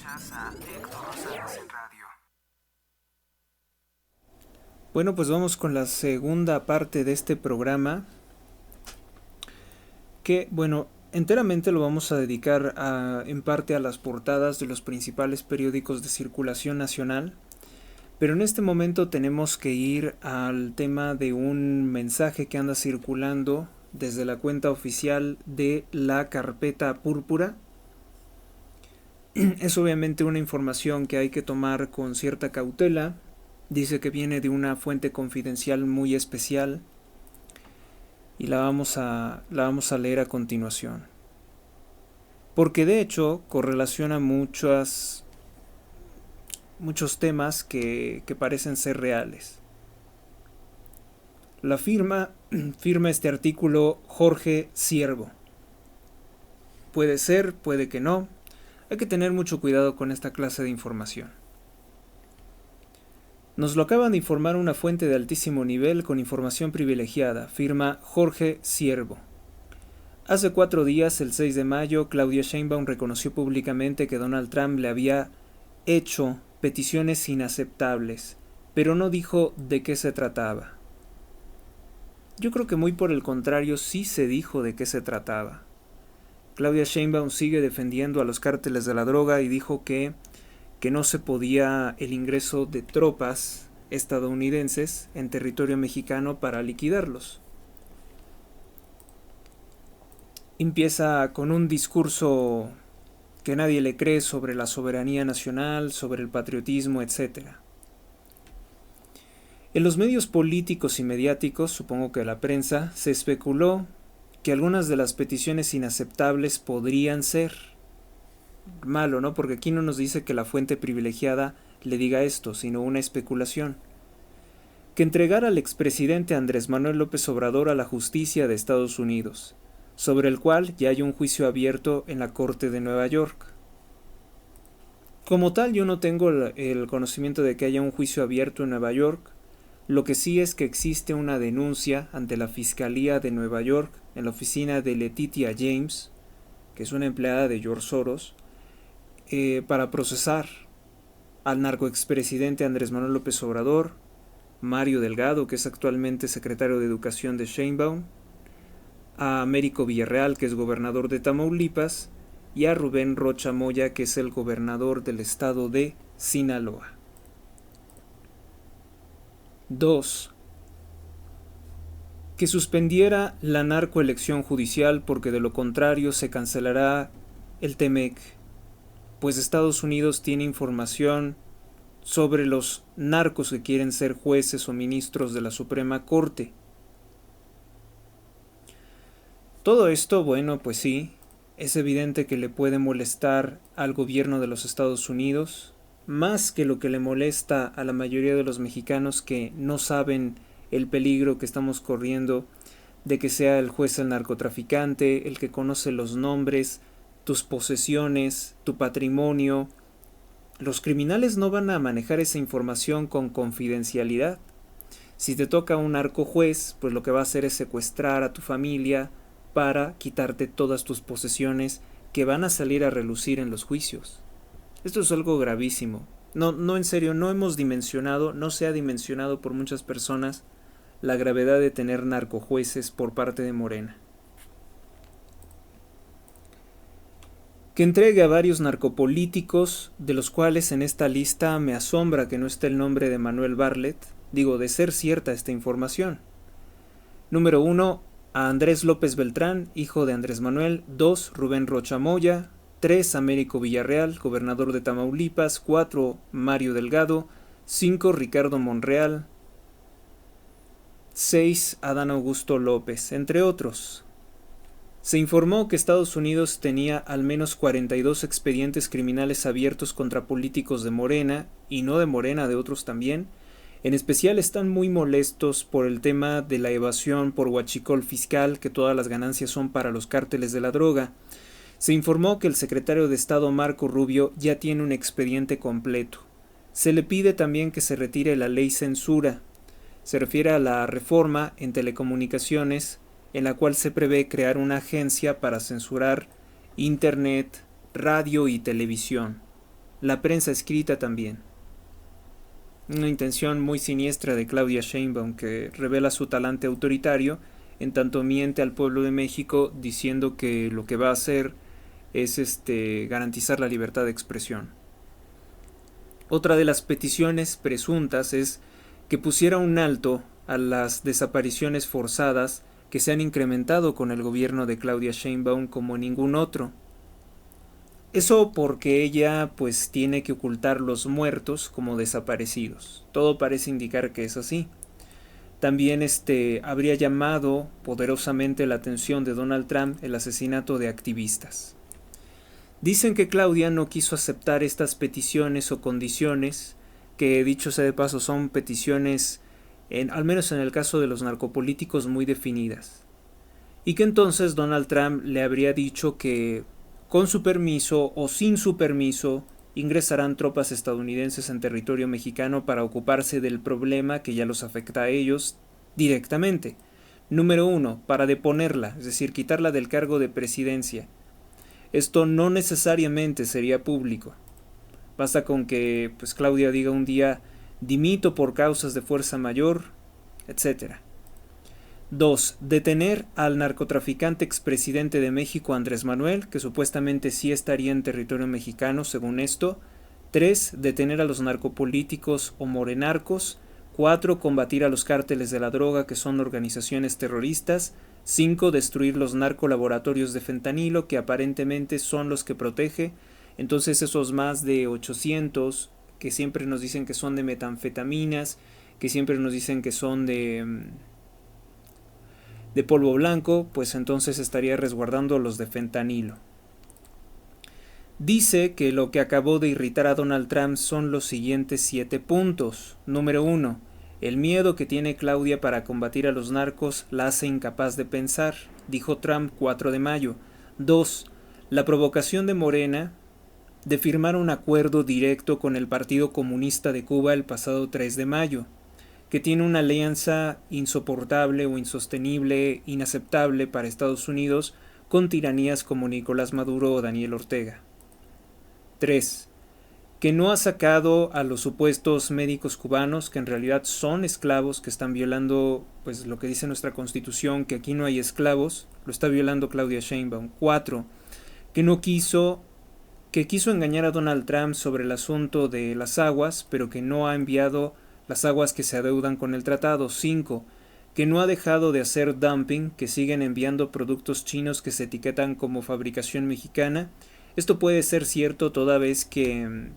Escuchas a Héctor Rosales en radio. Bueno, pues vamos con la segunda parte de este programa, que, bueno, enteramente lo vamos a dedicar en parte a las portadas de los principales periódicos de circulación nacional, pero en este momento tenemos que ir al tema de un mensaje que anda circulando desde la cuenta oficial de la Carpeta Púrpura. Es obviamente una información que hay que tomar con cierta cautela. Dice que viene de una fuente confidencial muy especial y la vamos a leer a continuación. Porque de hecho correlaciona muchos temas que parecen ser reales. La firma este artículo Jorge Ciervo. Puede ser, puede que no. Hay que tener mucho cuidado con esta clase de información. Nos lo acaban de informar una fuente de altísimo nivel con información privilegiada, firma Jorge Ciervo. Hace 4 días, el 6 de mayo, Claudia Sheinbaum reconoció públicamente que Donald Trump le había hecho peticiones inaceptables, pero no dijo de qué se trataba. Yo creo que muy por el contrario sí se dijo de qué se trataba. Claudia Sheinbaum sigue defendiendo a los cárteles de la droga y dijo que no se podía el ingreso de tropas estadounidenses en territorio mexicano para liquidarlos. Empieza con un discurso que nadie le cree sobre la soberanía nacional, sobre el patriotismo, etc. En los medios políticos y mediáticos, supongo que la prensa, se especuló que algunas de las peticiones inaceptables podrían ser. Malo, ¿no? Porque aquí no nos dice que la fuente privilegiada le diga esto, sino una especulación. Que entregara al expresidente Andrés Manuel López Obrador a la justicia de Estados Unidos, sobre el cual ya hay un juicio abierto en la Corte de Nueva York. Como tal, yo no tengo el conocimiento de que haya un juicio abierto en Nueva York. Lo que sí es que existe una denuncia ante la Fiscalía de Nueva York en la oficina de Letitia James, que es una empleada de George Soros, para procesar al narcoexpresidente Andrés Manuel López Obrador, Mario Delgado, que es actualmente secretario de Educación de Sheinbaum, a Américo Villarreal, que es gobernador de Tamaulipas, y a Rubén Rocha Moya, que es el gobernador del estado de Sinaloa. 2. Que suspendiera la narcoelección judicial porque de lo contrario se cancelará el TEMEC, pues Estados Unidos tiene información sobre los narcos que quieren ser jueces o ministros de la Suprema Corte. Todo esto, bueno, pues sí, es evidente que le puede molestar al gobierno de los Estados Unidos, más que lo que le molesta a la mayoría de los mexicanos que no saben el peligro que estamos corriendo de que sea el juez el narcotraficante, el que conoce los nombres, tus posesiones, tu patrimonio. Los criminales no van a manejar esa información con confidencialidad. Si te toca un narcojuez, pues lo que va a hacer es secuestrar a tu familia para quitarte todas tus posesiones que van a salir a relucir en los juicios. Esto es algo gravísimo. No, en serio, no se ha dimensionado por muchas personas la gravedad de tener narcojueces por parte de Morena. Que entregue a varios narcopolíticos, de los cuales en esta lista me asombra que no esté el nombre de Manuel Bartlett, de ser cierta esta información. Número 1, a Andrés López Beltrán, hijo de Andrés Manuel. 2, Rubén Rocha Moya. 3, Américo Villarreal, gobernador de Tamaulipas. 4, Mario Delgado. 5, Ricardo Monreal. 6, Adán Augusto López, entre otros. Se informó que Estados Unidos tenía al menos 42 expedientes criminales abiertos contra políticos de Morena, y no de Morena, de otros también. En especial están muy molestos por el tema de la evasión por huachicol fiscal, que todas las ganancias son para los cárteles de la droga. Se informó que el secretario de Estado Marco Rubio ya tiene un expediente completo. Se le pide también que se retire la ley censura. Se refiere a la reforma en telecomunicaciones en la cual se prevé crear una agencia para censurar internet, radio y televisión. la prensa escrita también. Una intención muy siniestra de Claudia Sheinbaum, que revela su talante autoritario, en tanto miente al pueblo de México diciendo que lo que va a hacer es garantizar la libertad de expresión. Otra de las peticiones presuntas es que pusiera un alto a las desapariciones forzadas que se han incrementado con el gobierno de Claudia Sheinbaum como ningún otro. Eso porque ella pues tiene que ocultar los muertos como desaparecidos. Todo parece indicar que es así. También habría llamado poderosamente la atención de Donald Trump el asesinato de activistas. Dicen que Claudia no quiso aceptar estas peticiones o condiciones, que dicho sea de paso son peticiones, al menos en el caso de los narcopolíticos, muy definidas. Y que entonces Donald Trump le habría dicho que con su permiso o sin su permiso ingresarán tropas estadounidenses en territorio mexicano para ocuparse del problema que ya los afecta a ellos directamente. Número 1, para deponerla, es decir, quitarla del cargo de presidencia. Esto no necesariamente sería público. Basta con que pues Claudia diga un día dimito por causas de fuerza mayor, etc. 2. Detener al narcotraficante expresidente de México Andrés Manuel, que supuestamente sí estaría en territorio mexicano según esto. 3. Detener a los narcopolíticos o morenarcos. 4. Combatir a los cárteles de la droga, que son organizaciones terroristas. 5. Destruir los narcolaboratorios de fentanilo, que aparentemente son los que protege. Entonces esos más de 800 que siempre nos dicen que son de metanfetaminas, que siempre nos dicen que son de polvo blanco, pues entonces estaría resguardando los de fentanilo. Dice que lo que acabó de irritar a Donald Trump son los siguientes 7 puntos. Número 1. El miedo que tiene Claudia para combatir a los narcos la hace incapaz de pensar, dijo Trump 4 de mayo. 2. La provocación de Morena de firmar un acuerdo directo con el Partido Comunista de Cuba el pasado 3 de mayo, que tiene una alianza insoportable o insostenible, inaceptable para Estados Unidos con tiranías como Nicolás Maduro o Daniel Ortega. 3. Que no ha sacado a los supuestos médicos cubanos, que en realidad son esclavos, que están violando pues lo que dice nuestra Constitución, que aquí no hay esclavos, lo está violando Claudia Sheinbaum. 4. Que quiso engañar a Donald Trump sobre el asunto de las aguas, pero que no ha enviado las aguas que se adeudan con el tratado. 5. Que no ha dejado de hacer dumping, que siguen enviando productos chinos que se etiquetan como fabricación mexicana. Esto puede ser cierto toda vez que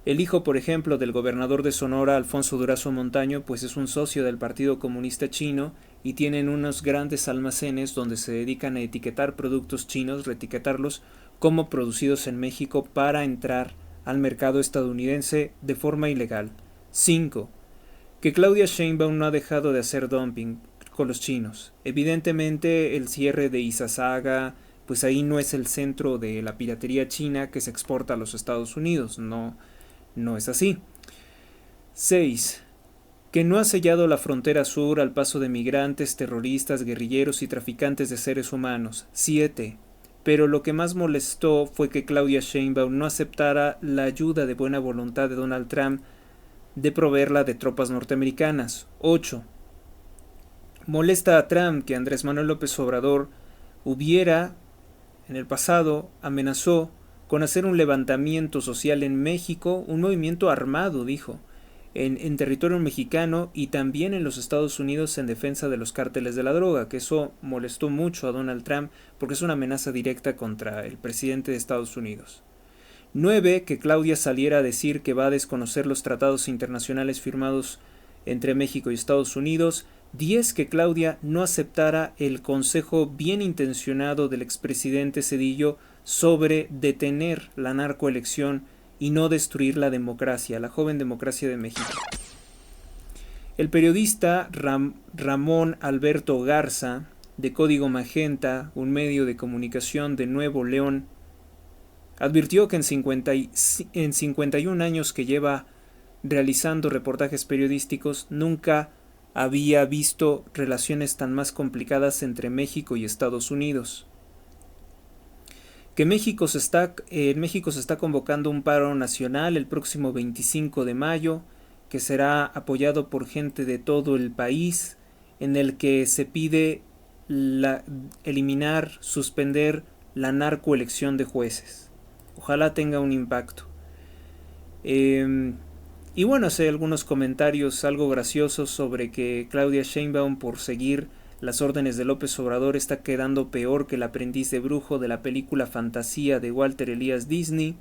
el hijo, por ejemplo, del gobernador de Sonora, Alfonso Durazo Montaño, pues es un socio del Partido Comunista Chino y tienen unos grandes almacenes donde se dedican a etiquetar productos chinos, reetiquetarlos como producidos en México para entrar al mercado estadounidense de forma ilegal. 5. Que Claudia Sheinbaum no ha dejado de hacer dumping con los chinos. Evidentemente el cierre de Izazaga, pues ahí no es el centro de la piratería china que se exporta a los Estados Unidos, no es así. 6. Que no ha sellado la frontera sur al paso de migrantes, terroristas, guerrilleros y traficantes de seres humanos. 7. Pero lo que más molestó fue que Claudia Sheinbaum no aceptara la ayuda de buena voluntad de Donald Trump de proveerla de tropas norteamericanas. 8. Molesta a Trump que Andrés Manuel López Obrador hubiera, en el pasado, amenazó con hacer un levantamiento social en México, un movimiento armado, dijo, en territorio mexicano y también en los Estados Unidos en defensa de los cárteles de la droga, que eso molestó mucho a Donald Trump porque es una amenaza directa contra el presidente de Estados Unidos. 9. Que Claudia saliera a decir que va a desconocer los tratados internacionales firmados entre México y Estados Unidos. 10. Que Claudia no aceptara el consejo bien intencionado del expresidente Zedillo sobre detener la narcoelección y no destruir la democracia, la joven democracia de México. El periodista Ramón Alberto Garza, de Código Magenta, un medio de comunicación de Nuevo León, advirtió que en 51 años que lleva realizando reportajes periodísticos, nunca había visto relaciones tan más complicadas entre México y Estados Unidos. Que en México se está convocando un paro nacional el próximo 25 de mayo, que será apoyado por gente de todo el país, en el que se pide eliminar, suspender la narcoelección de jueces. Ojalá tenga un impacto. Y bueno, hace algunos comentarios algo graciosos sobre que Claudia Sheinbaum, por seguir las órdenes de López Obrador, está quedando peor que el aprendiz de brujo de la película Fantasía de Walter Elias Disney.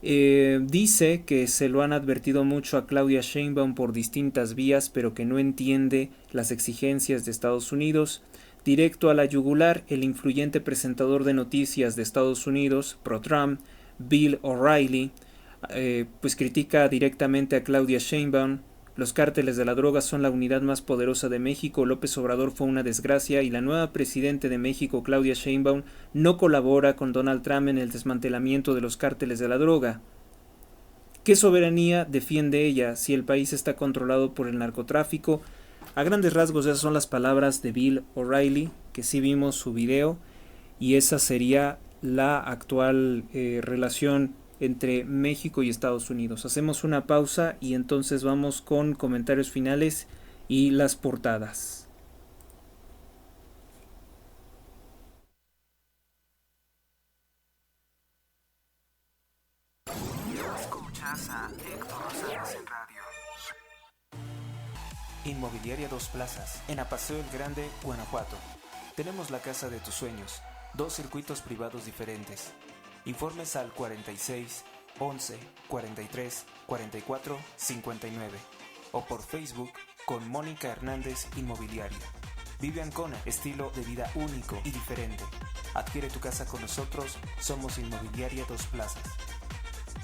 Dice que se lo han advertido mucho a Claudia Sheinbaum por distintas vías, pero que no entiende las exigencias de Estados Unidos. Directo a la yugular, el influyente presentador de noticias de Estados Unidos, pro-Trump, Bill O'Reilly, pues critica directamente a Claudia Sheinbaum. Los cárteles de la droga son la unidad más poderosa de México. López Obrador fue una desgracia y la nueva presidenta de México, Claudia Sheinbaum, no colabora con Donald Trump en el desmantelamiento de los cárteles de la droga. ¿Qué soberanía defiende ella si el país está controlado por el narcotráfico? A grandes rasgos esas son las palabras de Bill O'Reilly, que sí vimos su video, y esa sería la actual relación entre México y Estados Unidos. Hacemos una pausa y entonces vamos con comentarios finales y las portadas. Escuchas a Héctor Rosales en radio. Inmobiliaria Dos Plazas, en Apaseo el Grande, Guanajuato. Tenemos la casa de tus sueños, 2 circuitos privados diferentes. Informes al 46 11 43 44 59 o por Facebook con Mónica Hernández Inmobiliaria. Vive Ancona, estilo de vida único y diferente. Adquiere tu casa con nosotros, somos Inmobiliaria Dos Plazas.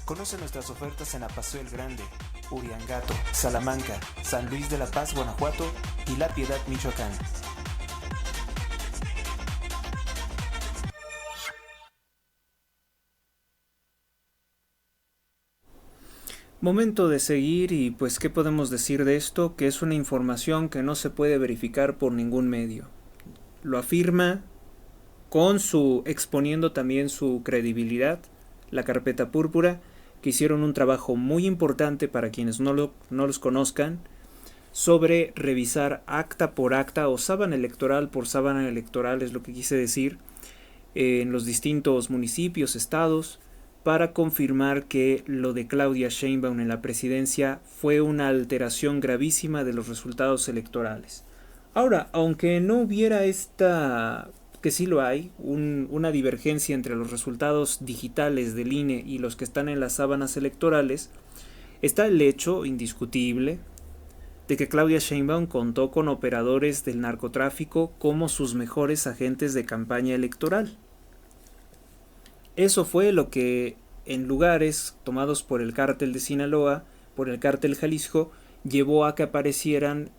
Conoce nuestras ofertas en Apaseo el Grande, Uriangato, Salamanca, San Luis de la Paz, Guanajuato y La Piedad, Michoacán. Momento de seguir y pues ¿qué podemos decir de esto? Que es una información que no se puede verificar por ningún medio. Lo afirma exponiendo también su credibilidad, la Carpeta Púrpura, que hicieron un trabajo muy importante para quienes no los conozcan, sobre revisar acta por acta o sábana electoral por sábana electoral, es lo que quise decir, en los distintos municipios, estados, para confirmar que lo de Claudia Sheinbaum en la presidencia fue una alteración gravísima de los resultados electorales. Ahora, aunque no hubiera que sí lo hay, una divergencia entre los resultados digitales del INE y los que están en las sábanas electorales, está el hecho indiscutible de que Claudia Sheinbaum contó con operadores del narcotráfico como sus mejores agentes de campaña electoral. Eso fue lo que en lugares tomados por el cártel de Sinaloa, por el cártel Jalisco, llevó a que aparecieran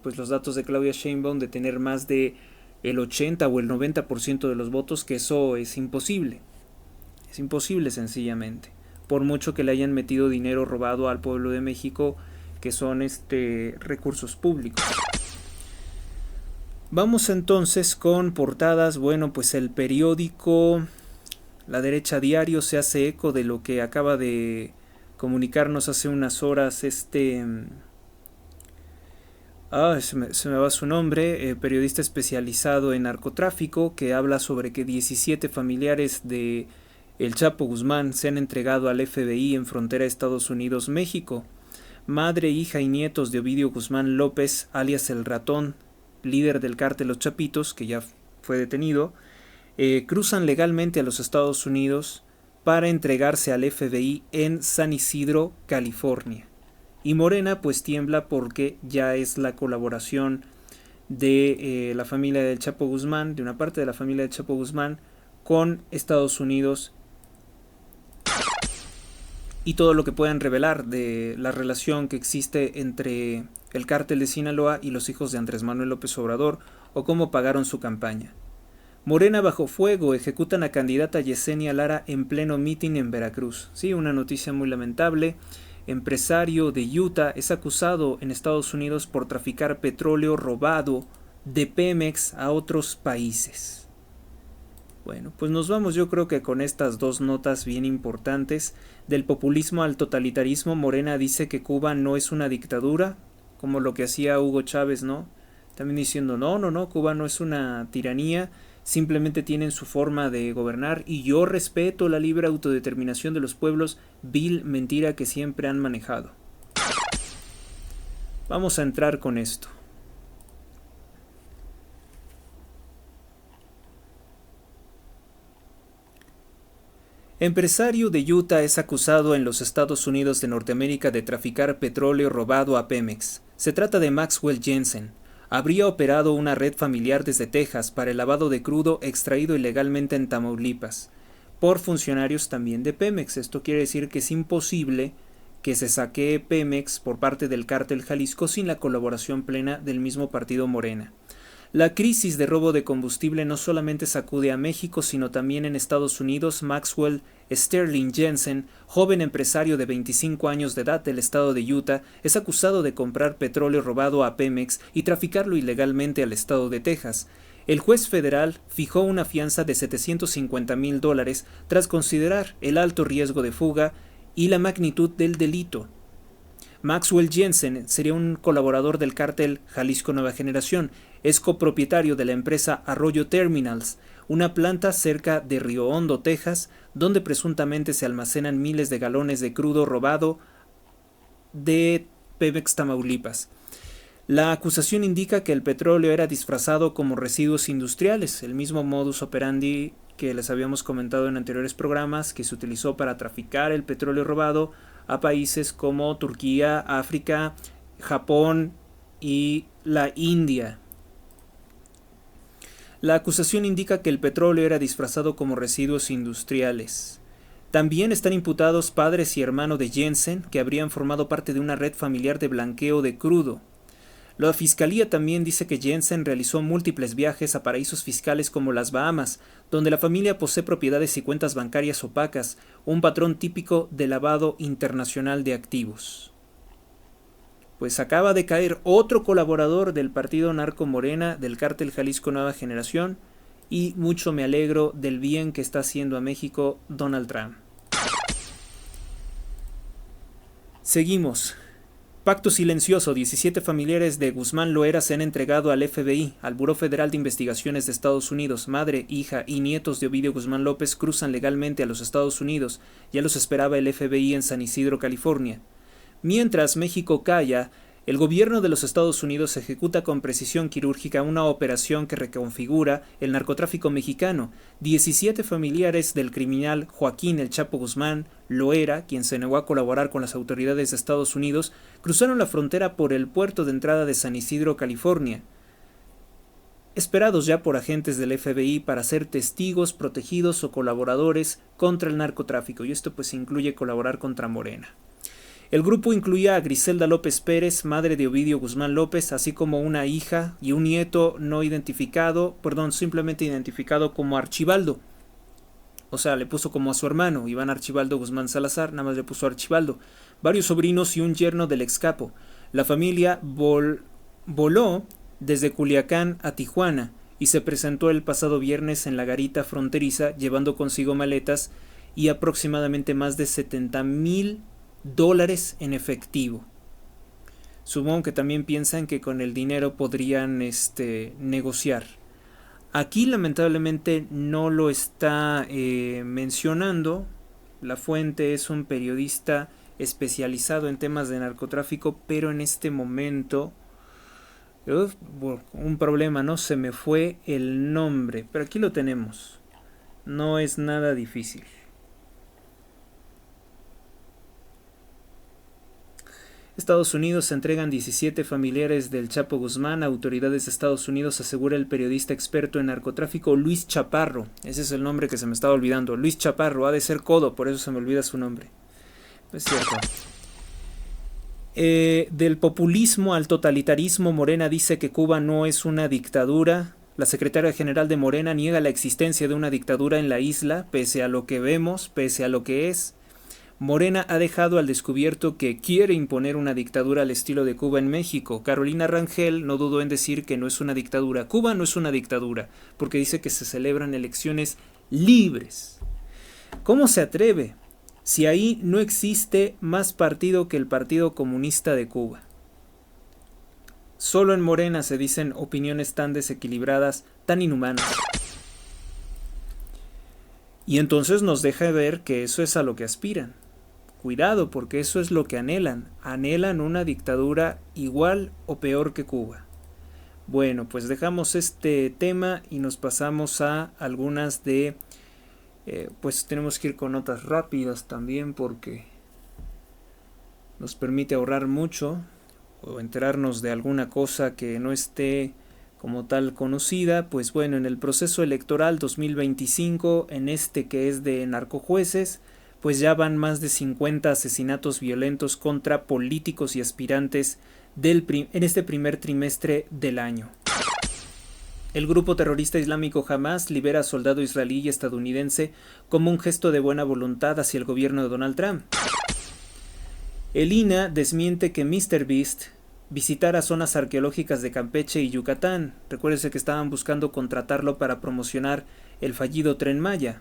pues los datos de Claudia Sheinbaum de tener más de el 80 o el 90% de los votos, que eso es imposible. Es imposible sencillamente. Por mucho que le hayan metido dinero robado al pueblo de México, que son recursos públicos. Vamos entonces con portadas. Bueno, pues el periódico La Derecha Diario se hace eco de lo que acaba de comunicarnos hace unas horas se me va su nombre, periodista especializado en narcotráfico, que habla sobre que 17 familiares de el Chapo Guzmán se han entregado al FBI en frontera Estados Unidos-México. Madre, hija y nietos de Ovidio Guzmán López, alias El Ratón, líder del cártel Los Chapitos, que ya fue detenido, cruzan legalmente a los Estados Unidos para entregarse al FBI en San Isidro, California. Y Morena pues tiembla porque ya es la colaboración de la familia del Chapo Guzmán, de una parte de la familia del Chapo Guzmán, con Estados Unidos, y todo lo que puedan revelar de la relación que existe entre el cártel de Sinaloa y los hijos de Andrés Manuel López Obrador, o cómo pagaron su campaña. Morena bajo fuego, ejecutan a candidata Yesenia Lara en pleno mitin en Veracruz. Sí, una noticia muy lamentable. Empresario de Utah es acusado en Estados Unidos por traficar petróleo robado de Pemex a otros países. Bueno, pues nos vamos yo creo que con estas dos notas bien importantes. Del populismo al totalitarismo, Morena dice que Cuba no es una dictadura, como lo que hacía Hugo Chávez, ¿no? También diciendo, no, Cuba no es una tiranía, simplemente tienen su forma de gobernar y yo respeto la libre autodeterminación de los pueblos, vil mentira que siempre han manejado. Vamos a entrar con esto. Empresario de Utah es acusado en los Estados Unidos de Norteamérica de traficar petróleo robado a Pemex. Se trata de Maxwell Jensen. Habría operado una red familiar desde Texas para el lavado de crudo extraído ilegalmente en Tamaulipas, por funcionarios también de Pemex. Esto quiere decir que es imposible que se saquee Pemex por parte del cártel Jalisco sin la colaboración plena del mismo partido Morena. La crisis de robo de combustible no solamente sacude a México, sino también en Estados Unidos. Maxwell Sterling Jensen, joven empresario de 25 años de edad del estado de Utah, es acusado de comprar petróleo robado a Pemex y traficarlo ilegalmente al estado de Texas. El juez federal fijó una fianza de $750,000 tras considerar el alto riesgo de fuga y la magnitud del delito. Maxwell Jensen sería un colaborador del cártel Jalisco Nueva Generación. Es copropietario de la empresa Arroyo Terminals, una planta cerca de Río Hondo, Texas, donde presuntamente se almacenan miles de galones de crudo robado de Pemex, Tamaulipas. La acusación indica que el petróleo era disfrazado como residuos industriales, el mismo modus operandi que les habíamos comentado en anteriores programas, que se utilizó para traficar el petróleo robado a países como Turquía, África, Japón y la India. La acusación indica que el petróleo era disfrazado como residuos industriales. También están imputados padres y hermanos de Jensen, que habrían formado parte de una red familiar de blanqueo de crudo. La fiscalía también dice que Jensen realizó múltiples viajes a paraísos fiscales como las Bahamas, donde la familia posee propiedades y cuentas bancarias opacas, un patrón típico de lavado internacional de activos. Pues acaba de caer otro colaborador del partido narco Morena, del cártel Jalisco Nueva Generación, y mucho me alegro del bien que está haciendo a México Donald Trump. Seguimos. Pacto silencioso. 17 familiares de Guzmán Loera se han entregado al FBI, al Buró Federal de Investigaciones de Estados Unidos. Madre, hija y nietos de Ovidio Guzmán López cruzan legalmente a los Estados Unidos. Ya los esperaba el FBI en San Isidro, California. Mientras México calla, el gobierno de los Estados Unidos ejecuta con precisión quirúrgica una operación que reconfigura el narcotráfico mexicano. 17 familiares del criminal Joaquín El Chapo Guzmán Loera, quien se negó a colaborar con las autoridades de Estados Unidos, cruzaron la frontera por el puerto de entrada de San Isidro, California, esperados ya por agentes del FBI para ser testigos, protegidos o colaboradores contra el narcotráfico, y esto pues incluye colaborar contra Morena. El grupo incluía a Griselda López Pérez, madre de Ovidio Guzmán López, así como una hija y un nieto no identificado, simplemente identificado como Archibaldo. O sea, le puso como a su hermano, Iván Archibaldo Guzmán Salazar, nada más le puso Archibaldo. Varios sobrinos y un yerno del excapo. La familia voló desde Culiacán a Tijuana y se presentó el pasado viernes en la garita fronteriza llevando consigo maletas y aproximadamente más de $70,000 en efectivo. Supongo que también piensan que con el dinero podrían negociar. Aquí lamentablemente no lo está mencionando. La fuente es un periodista especializado en temas de narcotráfico, pero en este momento un problema, ¿no? Se me fue el nombre, pero aquí lo tenemos. No es nada difícil. Estados Unidos se entregan 17 familiares del Chapo Guzmán a autoridades de Estados Unidos, asegura el periodista experto en narcotráfico Luis Chaparro. Ese es el nombre que se me estaba olvidando. Luis Chaparro, ha de ser codo, por eso se me olvida su nombre. No es cierto. Del populismo al totalitarismo, Morena dice que Cuba no es una dictadura. La secretaria general de Morena niega la existencia de una dictadura en la isla, pese a lo que vemos, pese a lo que es. Morena ha dejado al descubierto que quiere imponer una dictadura al estilo de Cuba en México. Carolina Rangel no dudó en decir que no es una dictadura. Cuba no es una dictadura, porque dice que se celebran elecciones libres. ¿Cómo se atreve? Si ahí no existe más partido que el Partido Comunista de Cuba. Solo en Morena se dicen opiniones tan desequilibradas, tan inhumanas. Y entonces nos deja ver que eso es a lo que aspiran. Cuidado, porque eso es lo que anhelan. Anhelan una dictadura igual o peor que Cuba. Bueno, pues dejamos este tema y nos pasamos a algunas de... pues tenemos que ir con notas rápidas también porque nos permite ahorrar mucho o enterarnos de alguna cosa que no esté como tal conocida. Pues bueno, en el proceso electoral 2025, en este que es de narcojueces, pues ya van más de 50 asesinatos violentos contra políticos y aspirantes en este primer trimestre del año. El grupo terrorista islámico Hamas libera a soldado israelí y estadounidense como un gesto de buena voluntad hacia el gobierno de Donald Trump. El INAH desmiente que MrBeast visitara zonas arqueológicas de Campeche y Yucatán. Recuérdese que estaban buscando contratarlo para promocionar el fallido Tren Maya.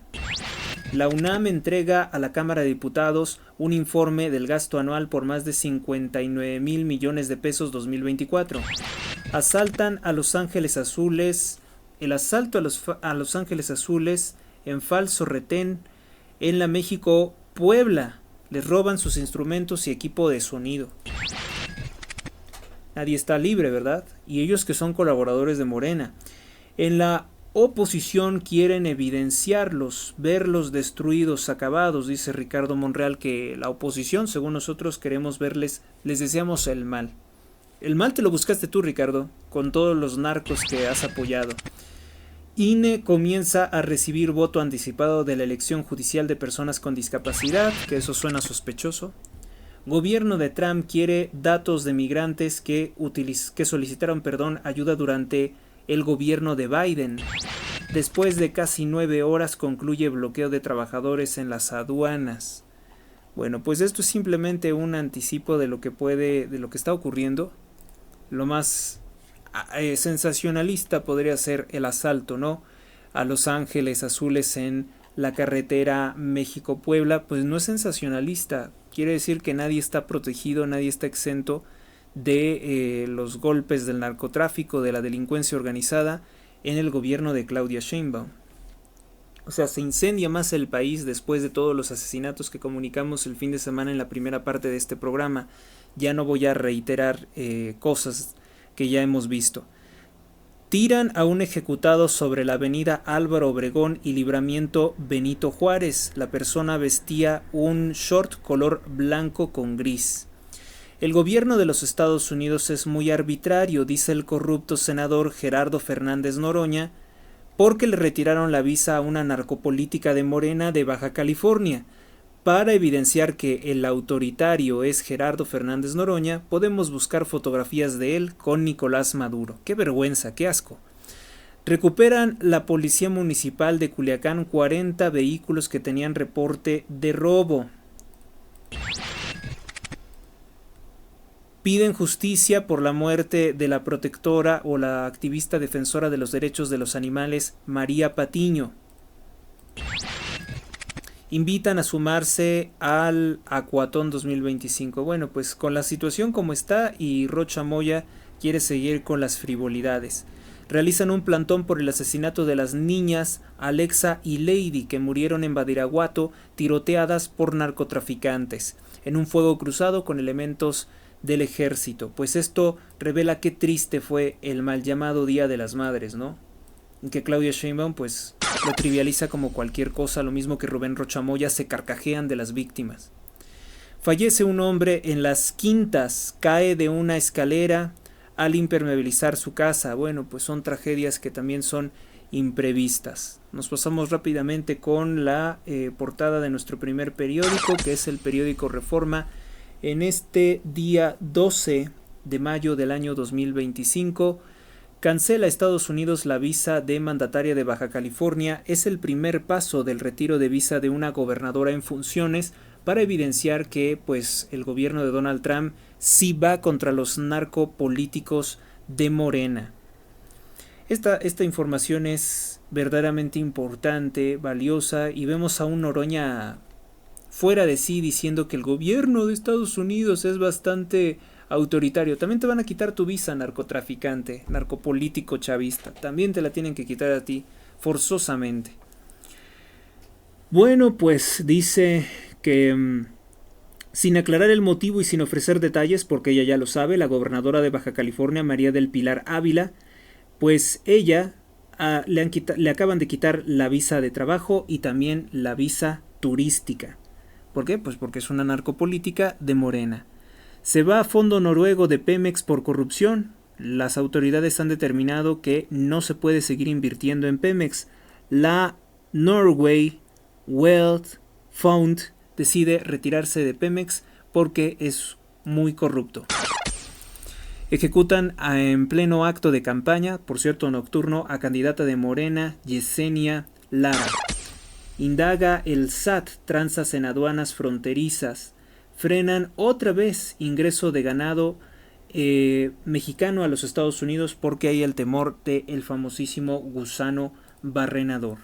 La UNAM entrega a la Cámara de Diputados un informe del gasto anual por más de 59,000 millones de pesos 2024. Asaltan a Los Ángeles Azules. El asalto a Los Ángeles Azules en falso retén en la México Puebla. Les roban sus instrumentos y equipo de sonido. Nadie está libre, ¿verdad? Y ellos que son colaboradores de Morena. En la oposición quieren evidenciarlos, verlos destruidos, acabados. Dice Ricardo Monreal que la oposición, según nosotros, queremos verles, les deseamos el mal. El mal te lo buscaste tú, Ricardo, con todos los narcos que has apoyado. INE comienza a recibir voto anticipado de la elección judicial de personas con discapacidad, que eso suena sospechoso. Gobierno de Trump quiere datos de migrantes que solicitaron ayuda durante el gobierno de Biden. Después de casi 9 horas concluye bloqueo de trabajadores en las aduanas. Bueno, pues esto es simplemente un anticipo de lo que está ocurriendo. Lo más sensacionalista podría ser el asalto, ¿no? A Los Ángeles Azules en la carretera México-Puebla. Pues no es sensacionalista, quiere decir que nadie está protegido, nadie está exento de los golpes del narcotráfico, de la delincuencia organizada en el gobierno de Claudia Sheinbaum. O sea, se incendia más el país después de todos los asesinatos que comunicamos el fin de semana en la primera parte de este programa. Ya no voy a reiterar cosas que ya hemos visto. Tiran a un ejecutado sobre la avenida Álvaro Obregón y Libramiento Benito Juárez. La persona vestía un short color blanco con gris. El gobierno de los Estados Unidos es muy arbitrario, dice el corrupto senador Gerardo Fernández Noroña, porque le retiraron la visa a una narcopolítica de Morena de Baja California. Para evidenciar que el autoritario es Gerardo Fernández Noroña, podemos buscar fotografías de él con Nicolás Maduro. ¡Qué vergüenza, qué asco! Recuperan la Policía Municipal de Culiacán 40 vehículos que tenían reporte de robo. Piden justicia por la muerte de la protectora o la activista defensora de los derechos de los animales María Patiño. Invitan a sumarse al Acuatón 2025. Bueno, pues con la situación como está y Rocha Moya quiere seguir con las frivolidades. Realizan un plantón por el asesinato de las niñas Alexa y Lady que murieron en Badiraguato tiroteadas por narcotraficantes en un fuego cruzado con elementos del ejército. Pues esto revela qué triste fue el mal llamado Día de las Madres, ¿no? En que Claudia Sheinbaum pues lo trivializa como cualquier cosa, lo mismo que Rubén Rocha Moya, se carcajean de las víctimas. Fallece un hombre en Las Quintas, cae de una escalera al impermeabilizar su casa. Bueno, pues son tragedias que también son imprevistas. Nos pasamos rápidamente con la portada de nuestro primer periódico, que es el periódico Reforma. En este día 12 de mayo del año 2025, cancela Estados Unidos la visa de mandataria de Baja California. Es el primer paso del retiro de visa de una gobernadora en funciones para evidenciar que pues el gobierno de Donald Trump sí va contra los narcopolíticos de Morena. Esta información es verdaderamente importante, valiosa, y vemos a un Noroña fuera de sí diciendo que el gobierno de Estados Unidos es bastante autoritario. También te van a quitar tu visa, narcotraficante, narcopolítico chavista. También te la tienen que quitar a ti, forzosamente. Bueno, pues dice que sin aclarar el motivo y sin ofrecer detalles, porque ella ya lo sabe, la gobernadora de Baja California, María del Pilar Ávila, pues ella le acaban de quitar la visa de trabajo y también la visa turística. ¿Por qué? Pues porque es una narcopolítica de Morena. Se va a fondo noruego de Pemex por corrupción. Las autoridades han determinado que no se puede seguir invirtiendo en Pemex. La Norway Wealth Fund decide retirarse de Pemex porque es muy corrupto. Ejecutan en pleno acto de campaña, por cierto nocturno, a candidata de Morena, Yesenia Lara. Indaga el SAT tranzas en aduanas fronterizas. Frenan otra vez ingreso de ganado mexicano a los Estados Unidos porque hay el temor del famosísimo gusano barrenador.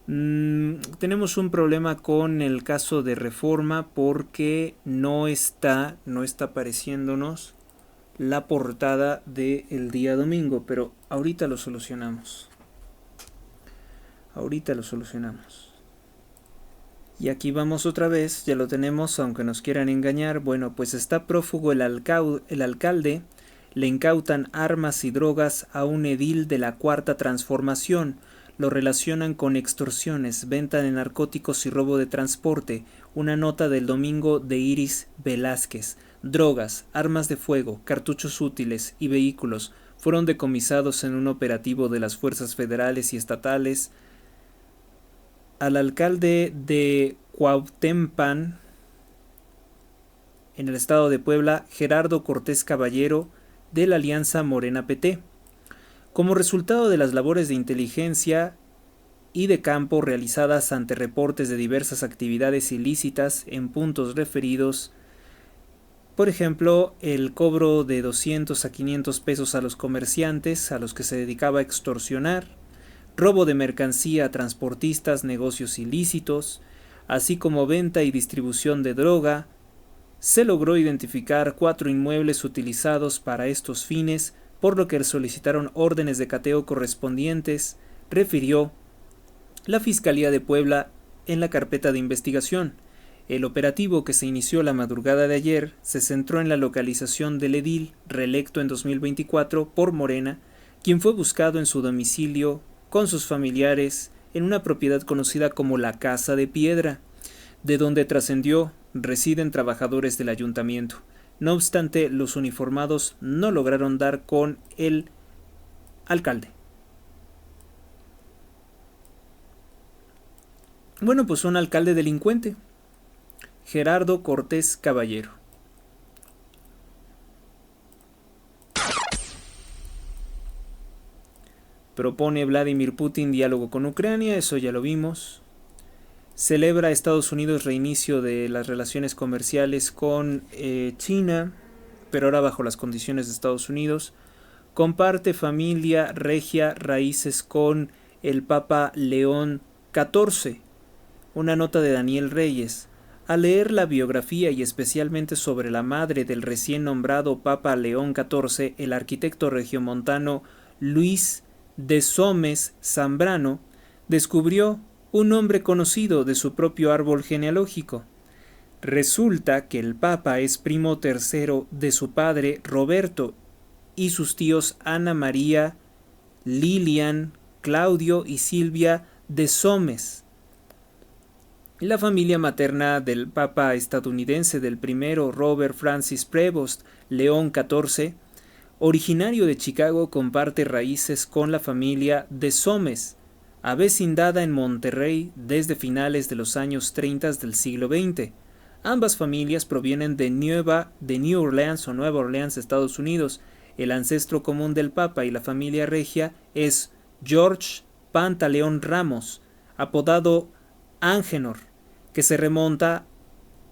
Tenemos un problema con el caso de Reforma porque no está apareciéndonos la portada del día domingo, pero ahorita lo solucionamos. Y aquí vamos otra vez, ya lo tenemos, aunque nos quieran engañar. Bueno, pues está prófugo el alcalde, le incautan armas y drogas a un edil de la Cuarta Transformación. Lo relacionan con extorsiones, venta de narcóticos y robo de transporte. Una nota del domingo de Iris Velázquez. Drogas, armas de fuego, cartuchos útiles y vehículos fueron decomisados en un operativo de las fuerzas federales y estatales. Al alcalde de Cuauhtémoc, en el estado de Puebla, Gerardo Cortés Caballero, de la Alianza Morena PT. Como resultado de las labores de inteligencia y de campo realizadas ante reportes de diversas actividades ilícitas en puntos referidos, por ejemplo, el cobro de 200 a 500 pesos a los comerciantes a los que se dedicaba a extorsionar, robo de mercancía a transportistas, negocios ilícitos, así como venta y distribución de droga, se logró identificar 4 inmuebles utilizados para estos fines, por lo que solicitaron órdenes de cateo correspondientes, refirió la Fiscalía de Puebla en la carpeta de investigación. El operativo, que se inició la madrugada de ayer, se centró en la localización del edil, reelecto en 2024 por Morena, quien fue buscado en su domicilio con sus familiares en una propiedad conocida como la Casa de Piedra, de donde trascendió residen trabajadores del ayuntamiento. No obstante, los uniformados no lograron dar con el alcalde. Bueno, pues un alcalde delincuente, Gerardo Cortés Caballero. Propone Vladimir Putin diálogo con Ucrania, eso ya lo vimos. Celebra Estados Unidos reinicio de las relaciones comerciales con China, pero ahora bajo las condiciones de Estados Unidos. Comparte familia regia raíces con el Papa León XIV. Una nota de Daniel Reyes. Al leer la biografía y especialmente sobre la madre del recién nombrado Papa León XIV, el arquitecto regiomontano Luis de Somes Zambrano descubrió un nombre conocido de su propio árbol genealógico. Resulta que el Papa es primo tercero de su padre Roberto y sus tíos Ana María, Lilian, Claudio y Silvia de Somes. La familia materna del Papa estadounidense del primero, Robert Francis Prevost León XIV, originario de Chicago, comparte raíces con la familia de Somes, avecindada en Monterrey desde finales de los años 30 del siglo XX. Ambas familias provienen de New Orleans o Nueva Orleans, Estados Unidos. El ancestro común del Papa y la familia regia es George Pantaleón Ramos, apodado Angenor, que se remonta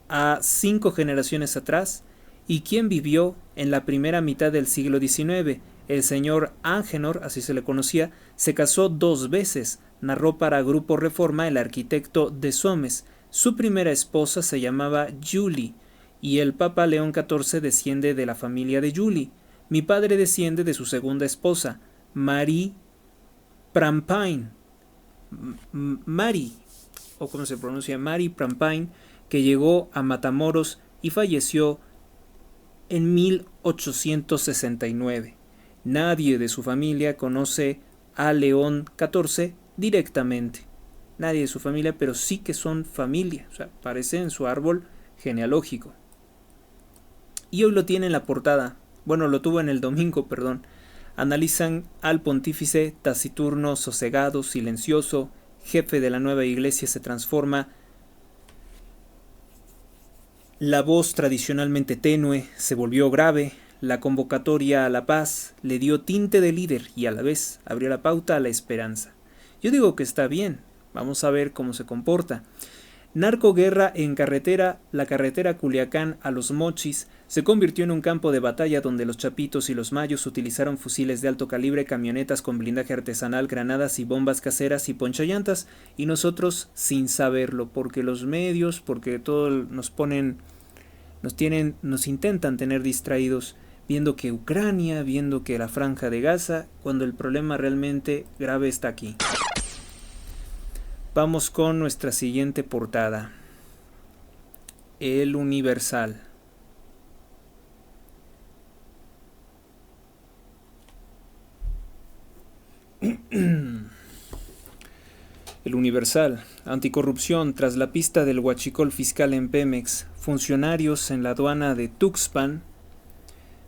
a 5 generaciones atrás y quien vivió en la primera mitad del siglo XIX El señor Angenor, así se le conocía, se casó 2 veces. Narró para Grupo Reforma el arquitecto de Somes. Su primera esposa se llamaba Julie, y el Papa León XIV desciende de la familia de Julie. Mi padre desciende de su segunda esposa, Marie Prampine. Marie, o como se pronuncia, Marie Prampine, que llegó a Matamoros y falleció en 1869. Nadie de su familia conoce a León XIV directamente. Nadie de su familia, pero sí que son familia. O sea, aparece en su árbol genealógico. Y hoy lo tiene en la portada. Bueno, lo tuvo en el domingo, perdón. Analizan al pontífice taciturno, sosegado, silencioso, jefe de la nueva iglesia se transforma. La voz tradicionalmente tenue se volvió grave. La convocatoria a la paz le dio tinte de líder y a la vez abrió la pauta a la esperanza. Yo digo que está bien. Vamos a ver cómo se comporta. Narcoguerra en carretera. La carretera Culiacán a Los Mochis se convirtió en un campo de batalla donde los chapitos y los mayos utilizaron fusiles de alto calibre, camionetas con blindaje artesanal, granadas y bombas caseras y ponchallantas, y nosotros sin saberlo, porque los medios, porque todo nos intentan tener distraídos, viendo que Ucrania, viendo que la Franja de Gaza, cuando el problema realmente grave está aquí. Vamos con nuestra siguiente portada. El Universal. El Universal. Anticorrupción tras la pista del huachicol fiscal en Pemex. Funcionarios en la aduana de Tuxpan,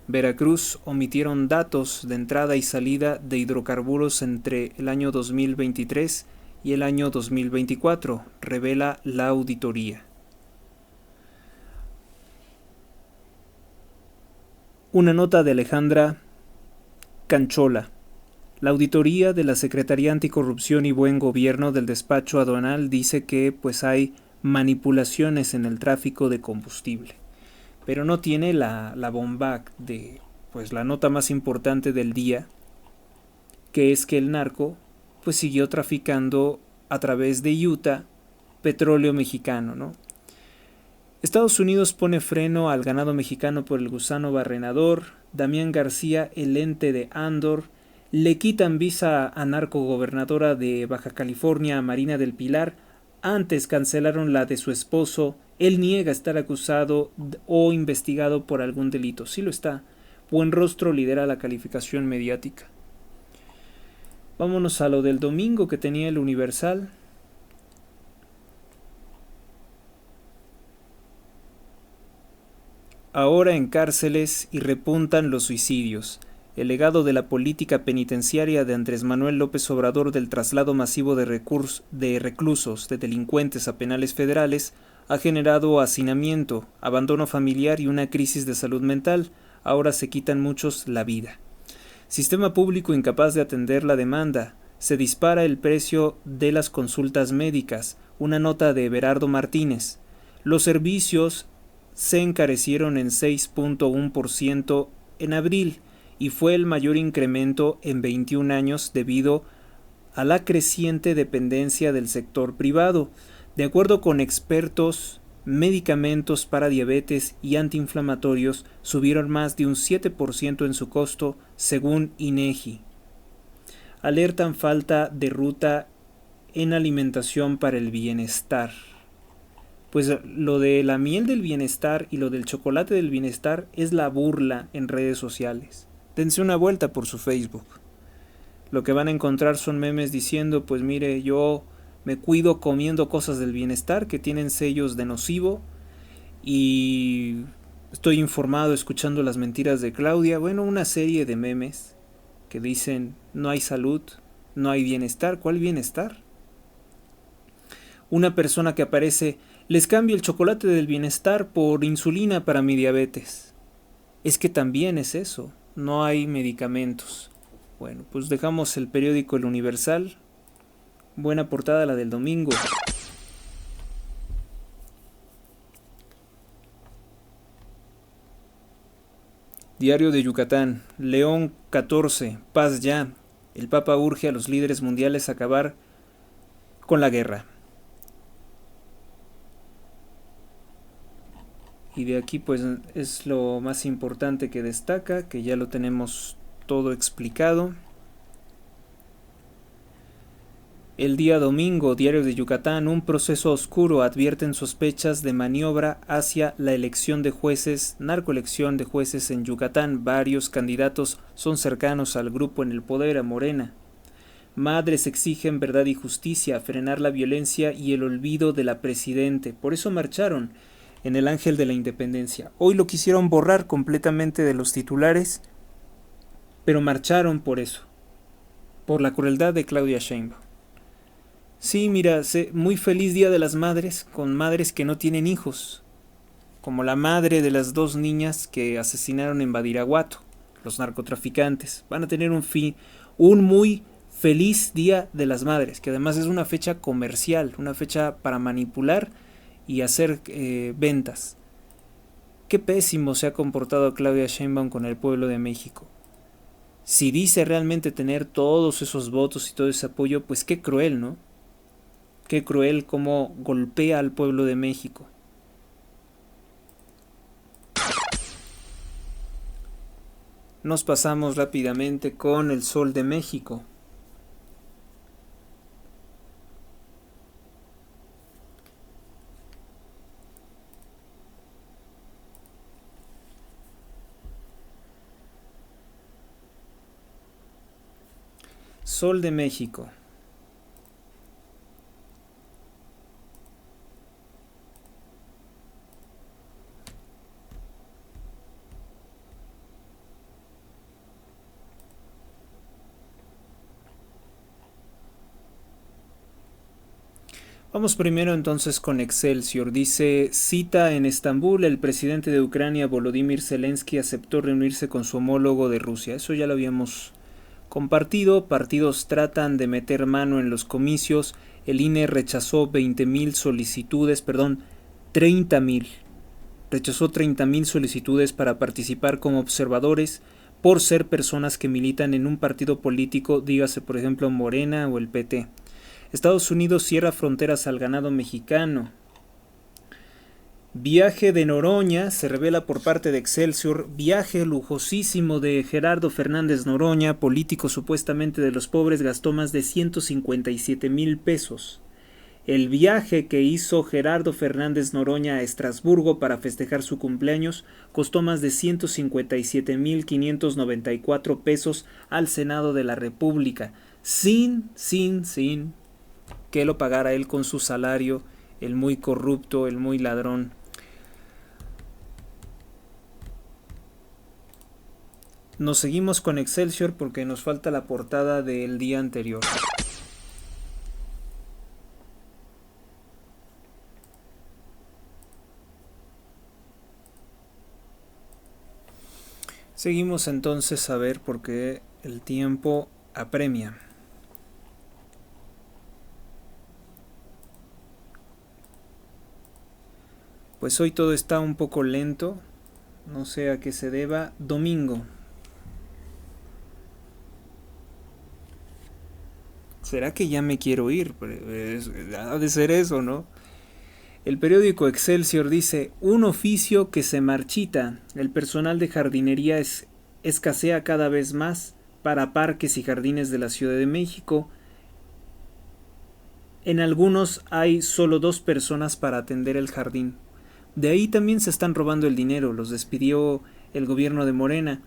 Veracruz, omitieron datos de entrada y salida de hidrocarburos entre el año 2023 y el año 2024, revela la auditoría. Una nota de Alejandra Canchola. La auditoría de la Secretaría Anticorrupción y Buen Gobierno del Despacho Aduanal dice que hay manipulaciones en el tráfico de combustible, pero no tiene la bomba de la nota más importante del día, que es que el narco siguió traficando a través de Utah petróleo mexicano, ¿no? Estados Unidos pone freno al ganado mexicano por el gusano barrenador. Damián García, el ente de Andor. Le quitan visa a narcogobernadora de Baja California, Marina del Pilar. Antes cancelaron la de su esposo. Él niega estar acusado o investigado por algún delito. Sí lo está. Buen rostro lidera la calificación mediática. Vámonos a lo del domingo que tenía el Universal. Ahora en cárceles y repuntan los suicidios. El legado de la política penitenciaria de Andrés Manuel López Obrador del traslado masivo de reclusos, de delincuentes a penales federales, ha generado hacinamiento, abandono familiar y una crisis de salud mental. Ahora se quitan muchos la vida. Sistema público incapaz de atender la demanda. Se dispara el precio de las consultas médicas. Una nota de Everardo Martínez. Los servicios se encarecieron en 6.1% en abril y fue el mayor incremento en 21 años debido a la creciente dependencia del sector privado. De acuerdo con expertos, medicamentos para diabetes y antiinflamatorios subieron más de un 7% en su costo, según INEGI. Alertan falta de ruta en alimentación para el bienestar. Lo de la miel del bienestar y lo del chocolate del bienestar es la burla en redes sociales. Dense una vuelta por su Facebook. Lo que van a encontrar son memes diciendo, mire, yo me cuido comiendo cosas del bienestar que tienen sellos de nocivo y estoy informado escuchando las mentiras de Claudia. Bueno, una serie de memes que dicen no hay salud, no hay bienestar. ¿Cuál bienestar? Una persona que aparece, les cambio el chocolate del bienestar por insulina para mi diabetes. Es que también es eso, no hay medicamentos. Bueno, dejamos el periódico El Universal. Buena portada la del domingo. Diario de Yucatán, León 14, paz ya. El Papa urge a los líderes mundiales a acabar con la guerra. Y de aquí pues es lo más importante que destaca, que ya lo tenemos todo explicado. El día domingo, Diario de Yucatán, un proceso oscuro, advierten sospechas de maniobra hacia la elección de jueces, narcoelección de jueces en Yucatán. Varios candidatos son cercanos al grupo en el poder, a Morena. Madres exigen verdad y justicia, frenar la violencia y el olvido de la presidente. Por eso marcharon en el Ángel de la Independencia. Hoy lo quisieron borrar completamente de los titulares, pero marcharon por eso, por la crueldad de Claudia Sheinbaum. Sí, mira, muy feliz Día de las Madres, con madres que no tienen hijos, como la madre de las 2 niñas que asesinaron en Badiraguato, los narcotraficantes. Van a tener un muy feliz Día de las Madres, que además es una fecha comercial, una fecha para manipular y hacer ventas. Qué pésimo se ha comportado Claudia Sheinbaum con el pueblo de México. Si dice realmente tener todos esos votos y todo ese apoyo, pues qué cruel, ¿no? Qué cruel cómo golpea al pueblo de México. Nos pasamos rápidamente con el Sol de México. Sol de México. Vamos primero entonces con Excelsior. Dice, cita en Estambul, el presidente de Ucrania, Volodymyr Zelensky, aceptó reunirse con su homólogo de Rusia. Eso ya lo habíamos compartido. Partidos tratan de meter mano en los comicios. El INE rechazó 30,000 solicitudes. Rechazó 30,000 solicitudes para participar como observadores por ser personas que militan en un partido político, dígase por ejemplo Morena o el PT. Estados Unidos cierra fronteras al ganado mexicano. Viaje de Noroña, se revela por parte de Excelsior, viaje lujosísimo de Gerardo Fernández Noroña, político supuestamente de los pobres, gastó más de 157,000 pesos. El viaje que hizo Gerardo Fernández Noroña a Estrasburgo para festejar su cumpleaños costó más de 157,594 pesos al Senado de la República, sin que lo pagara él con su salario, el muy corrupto, el muy ladrón. Nos seguimos con Excelsior porque nos falta la portada del día anterior. Seguimos entonces a ver porque el tiempo apremia. Pues hoy todo está un poco lento, no sé a qué se deba. Domingo. ¿Será que ya me quiero ir? Ha de ser eso, ¿no? El periódico Excelsior dice, un oficio que se marchita. El personal de jardinería escasea cada vez más para parques y jardines de la Ciudad de México. En algunos hay solo 2 personas para atender el jardín. De ahí también se están robando el dinero, los despidió el gobierno de Morena.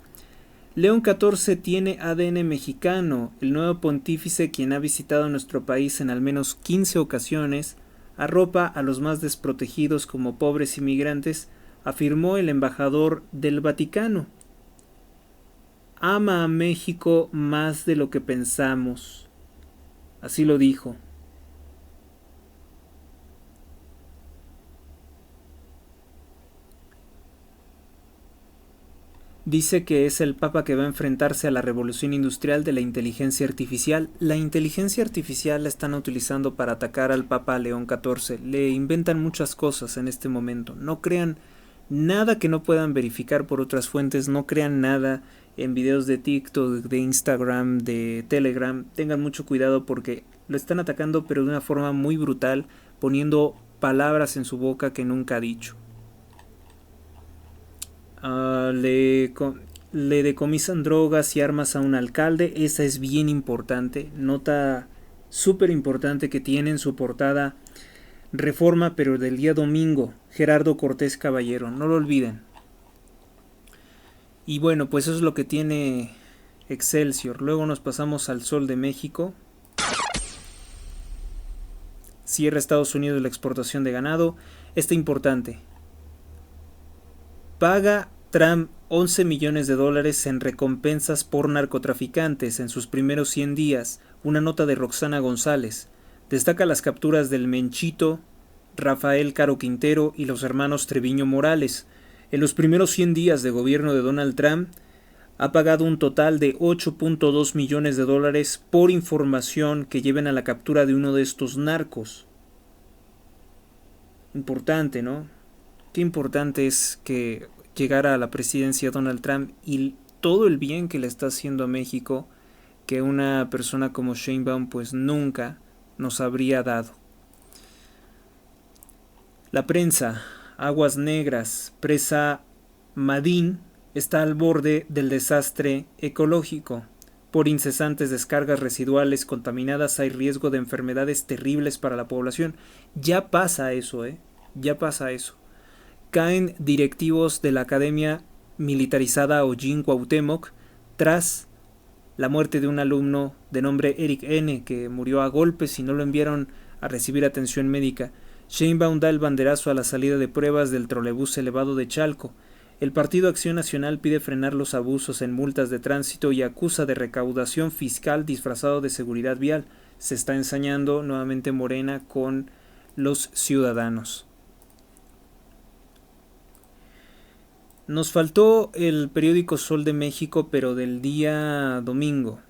León XIV tiene ADN mexicano. El nuevo pontífice, quien ha visitado nuestro país en al menos 15 ocasiones, arropa a los más desprotegidos como pobres inmigrantes, afirmó el embajador del Vaticano. Ama a México más de lo que pensamos. Así lo dijo. Dice que es el Papa que va a enfrentarse a la revolución industrial de la inteligencia artificial. La inteligencia artificial la están utilizando para atacar al Papa León XIV. Le inventan muchas cosas en este momento. No crean Nada que no puedan verificar por otras fuentes, no crean nada en videos de TikTok, de Instagram, de Telegram. Tengan mucho cuidado porque lo están atacando, pero de una forma muy brutal, poniendo palabras en su boca que nunca ha dicho. Le decomisan drogas y armas a un alcalde. Esa es bien importante. Nota súper importante que tiene en su portada Reforma, pero del día domingo. Gerardo Cortés Caballero. No lo olviden. Y bueno, pues eso es lo que tiene Excelsior. Luego nos pasamos al Sol de México. Cierra Estados Unidos la exportación de ganado. Este importante. Paga Trump 11 millones de dólares en recompensas por narcotraficantes en sus primeros 100 días. Una nota de Roxana González. Destaca las capturas del Menchito, Rafael Caro Quintero y los hermanos Treviño Morales. En los primeros 100 días de gobierno de Donald Trump, ha pagado un total de 8.2 millones de dólares por información que lleven a la captura de uno de estos narcos. Importante, ¿no? Qué importante es que llegara a la presidencia Donald Trump y todo el bien que le está haciendo a México, que una persona como Sheinbaum pues nunca nos habría dado. La prensa, Aguas Negras, presa Madín, está al borde del desastre ecológico. Por incesantes descargas residuales contaminadas hay riesgo de enfermedades terribles para la población. Ya pasa eso, ya pasa eso. Caen directivos de la Academia Militarizada Ollín Cuauhtémoc tras la muerte de un alumno de nombre Eric N., que murió a golpes y no lo enviaron a recibir atención médica. Sheinbaum da el banderazo a la salida de pruebas del trolebús elevado de Chalco. El Partido Acción Nacional pide frenar los abusos en multas de tránsito y acusa de recaudación fiscal disfrazado de seguridad vial. Se está ensañando nuevamente Morena con los ciudadanos. Nos faltó el periódico Sol de México, pero del día domingo.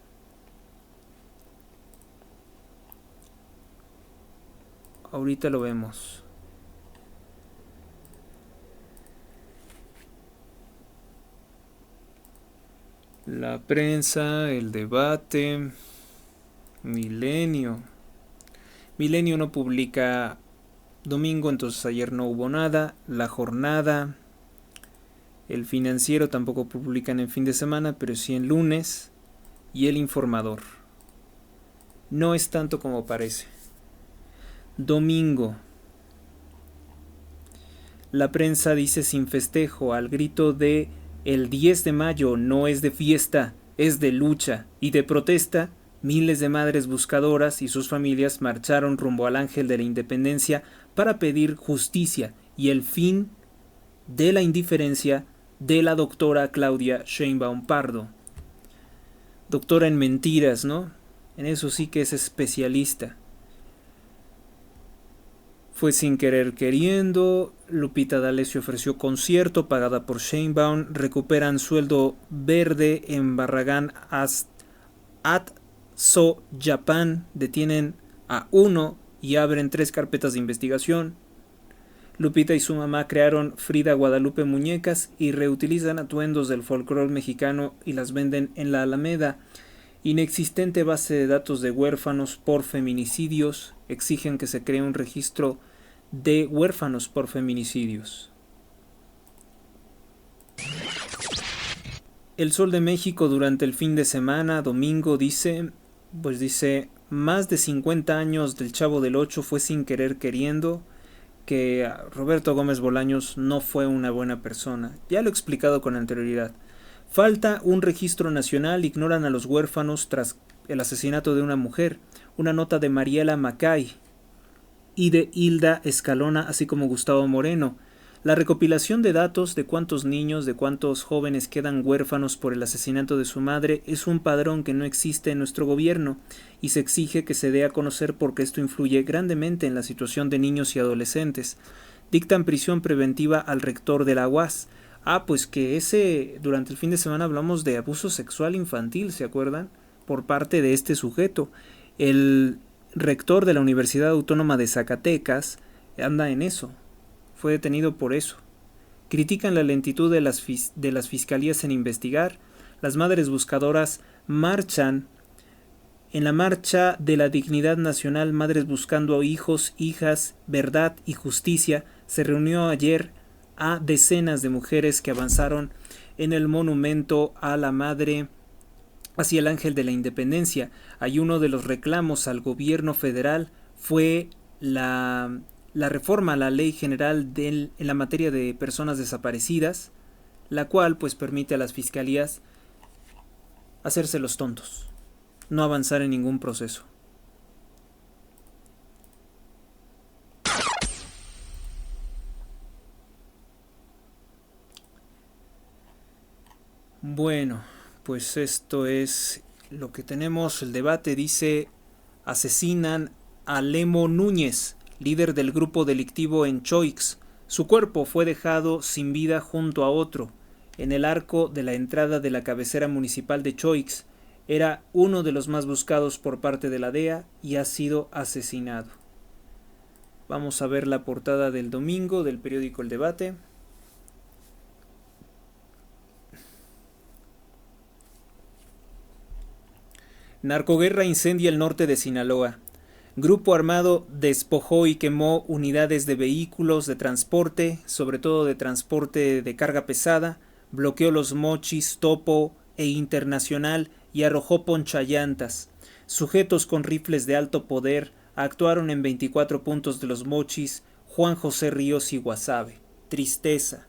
Ahorita lo vemos. La prensa, el debate, Milenio. Milenio no publica domingo, entonces ayer no hubo nada. La Jornada, El Financiero tampoco publican en fin de semana, pero sí en lunes. Y El Informador. No es tanto como parece. Domingo. La prensa dice sin festejo al grito de el 10 de mayo no es de fiesta, es de lucha y de protesta. Miles de madres buscadoras y sus familias marcharon rumbo al Ángel de la Independencia para pedir justicia y el fin de la indiferencia de la doctora Claudia Sheinbaum Pardo. Doctora en mentiras, ¿no? En eso sí que es especialista. Fue sin querer queriendo. Lupita D'Alessio ofreció concierto pagada por Sheinbaum. Recuperan sueldo verde en Barragán So Japan. Detienen a uno y abren 3 carpetas de investigación. Lupita y su mamá crearon Frida Guadalupe muñecas y reutilizan atuendos del folclore mexicano y las venden en la Alameda. Inexistente base de datos de huérfanos por feminicidios. Exigen que se cree un registro de huérfanos por feminicidios. El Sol de México durante el fin de semana, domingo, dice, más de 50 años del Chavo del Ocho fue sin querer queriendo, que Roberto Gómez Bolaños no fue una buena persona. Ya lo he explicado con anterioridad. Falta un registro nacional, ignoran a los huérfanos tras el asesinato de una mujer. Una nota de Mariela Macay y de Hilda Escalona, así como Gustavo Moreno. La recopilación de datos de cuántos niños, de cuántos jóvenes quedan huérfanos por el asesinato de su madre es un padrón que no existe en nuestro gobierno y se exige que se dé a conocer porque esto influye grandemente en la situación de niños y adolescentes. Dictan prisión preventiva al rector de la UAS. Pues que durante el fin de semana hablamos de abuso sexual infantil, ¿se acuerdan? Por parte de este sujeto. El rector de la Universidad Autónoma de Zacatecas anda en eso. Fue detenido por eso. critican la lentitud de las fiscalías en investigar. Las madres buscadoras marchan en la marcha de la dignidad nacional. Madres buscando hijos, hijas, verdad y justicia. Se reunió ayer a decenas de mujeres que avanzaron en el monumento a la madre hacia el Ángel de la Independencia. Hay uno de los reclamos al gobierno federal fue la reforma a la Ley General en la materia de personas desaparecidas, la cual pues permite a las fiscalías hacerse los tontos, no avanzar en ningún proceso. Bueno, pues esto es lo que tenemos. El debate dice: asesinan a Lemo Núñez, líder del grupo delictivo en Choix. Su cuerpo fue dejado sin vida junto a otro en el arco de la entrada de la cabecera municipal de Choix. Era uno de los más buscados por parte de la DEA y ha sido asesinado. Vamos a ver la portada del domingo del periódico El Debate. Narcoguerra incendia el norte de Sinaloa. Grupo armado despojó y quemó unidades de vehículos de transporte, sobre todo de transporte de carga pesada, bloqueó los Mochis, Topo e Internacional y arrojó ponchallantas. Sujetos con rifles de alto poder actuaron en 24 puntos de los Mochis, Juan José Ríos y Guasave. Tristeza.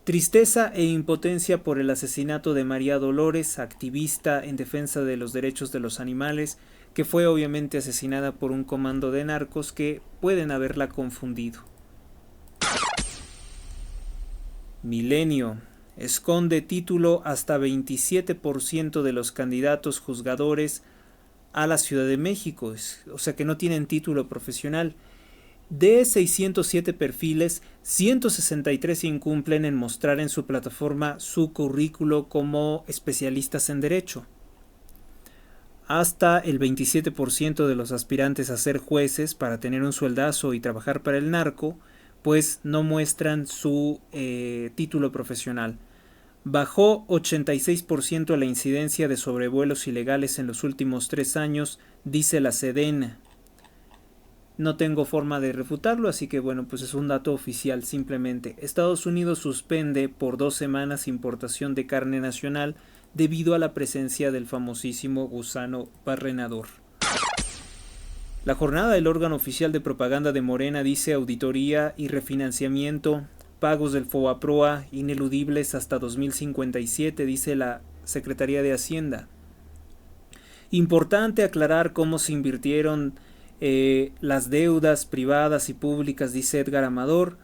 Tristeza e impotencia por el asesinato de María Dolores, activista en defensa de los derechos de los animales, que fue obviamente asesinada por un comando de narcos que pueden haberla confundido. Milenio. Esconde título hasta 27% de los candidatos juzgadores a la Ciudad de México, o sea que no tienen título profesional. De 607 perfiles, 163 incumplen en mostrar en su plataforma su currículo como especialistas en derecho. Hasta el 27% de los aspirantes a ser jueces para tener un sueldazo y trabajar para el narco, pues no muestran su título profesional. Bajó 86% la incidencia de sobrevuelos ilegales en los últimos 3 años, dice la Sedena. No tengo forma de refutarlo, así que bueno, pues es un dato oficial simplemente. Estados Unidos suspende por 2 semanas importación de carne nacional debido a la presencia del famosísimo gusano barrenador. La jornada del órgano oficial de propaganda de Morena dice auditoría y refinanciamiento, pagos del FOBAPROA ineludibles hasta 2057, dice la Secretaría de Hacienda. Importante aclarar cómo se invirtieron las deudas privadas y públicas, dice Edgar Amador.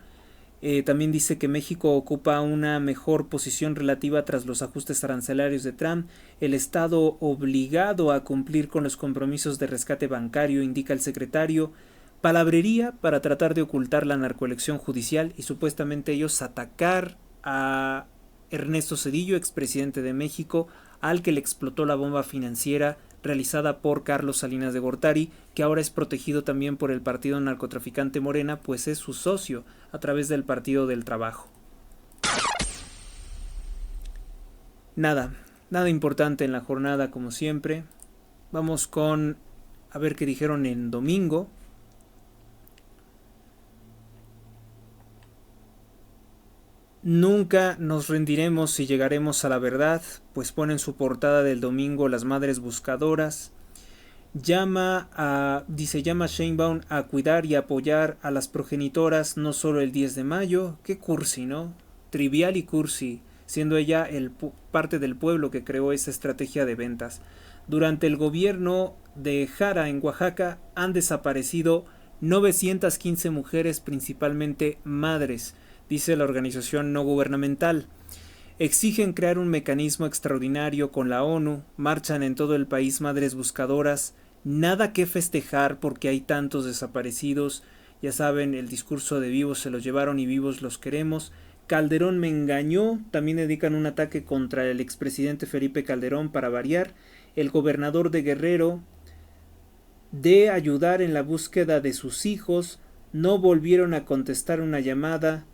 También dice que México ocupa una mejor posición relativa tras los ajustes arancelarios de Trump. El Estado obligado a cumplir con los compromisos de rescate bancario, indica el secretario. Palabrería para tratar de ocultar la narcoelección judicial y supuestamente ellos atacar a Ernesto Zedillo, expresidente de México, al que le explotó la bomba financiera realizada por Carlos Salinas de Gortari, que ahora es protegido también por el partido narcotraficante Morena, pues es su socio a través del Partido del Trabajo. Nada importante en la jornada como siempre. Vamos con a ver qué dijeron en domingo. Nunca nos rendiremos y llegaremos a la verdad, pues pone en su portada del domingo las madres buscadoras. Llama Sheinbaum a cuidar y apoyar a las progenitoras no solo el 10 de mayo. Qué cursi, ¿no? Trivial y cursi, siendo ella parte del pueblo que creó esa estrategia de ventas. Durante el gobierno de Jara en Oaxaca han desaparecido 915 mujeres, principalmente madres, dice la organización no gubernamental. Exigen crear un mecanismo extraordinario con la ONU, marchan en todo el país madres buscadoras, nada que festejar porque hay tantos desaparecidos, ya saben, el discurso de vivos se los llevaron y vivos los queremos. Calderón me engañó, también dedican un ataque contra el expresidente Felipe Calderón para variar. El gobernador de Guerrero, de ayudar en la búsqueda de sus hijos, no volvieron a contestar una llamada.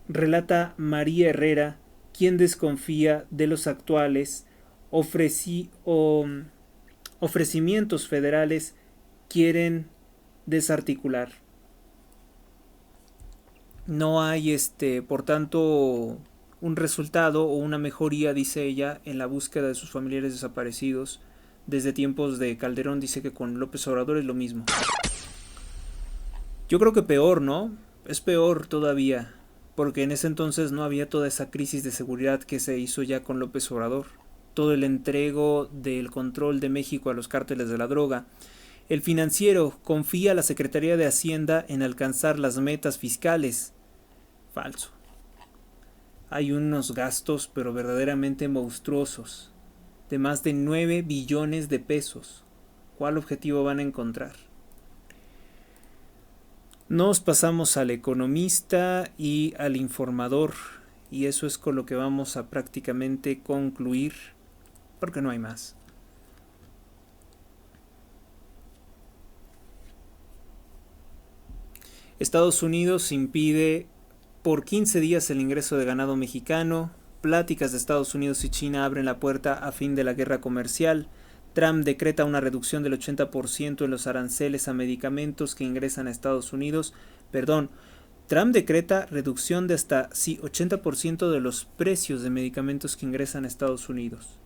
relata María Herrera, quien desconfía de los actuales ofrecimientos federales quieren desarticular. No hay por tanto un resultado o una mejoría, dice ella, en la búsqueda de sus familiares desaparecidos. Desde tiempos de Calderón dice que con López Obrador es lo mismo. Yo creo que peor, ¿no? Es peor todavía, porque en ese entonces no había toda esa crisis de seguridad que se hizo ya con López Obrador. Todo el entrego del control de México a los cárteles de la droga. El Financiero: confía a la Secretaría de Hacienda en alcanzar las metas fiscales. Falso. Hay unos gastos, pero verdaderamente monstruosos, de más de 9 billones de pesos. ¿Cuál objetivo van a encontrar? Nos pasamos al Economista y al Informador, y eso es con lo que vamos a prácticamente concluir, porque no hay más. Estados Unidos impide por 15 días el ingreso de ganado mexicano. Pláticas de Estados Unidos y China abren la puerta a fin de la guerra comercial. Trump decreta una reducción del 80% en los aranceles a medicamentos que ingresan a Estados Unidos. Trump decreta reducción de hasta 80% de los precios de medicamentos que ingresan a Estados Unidos.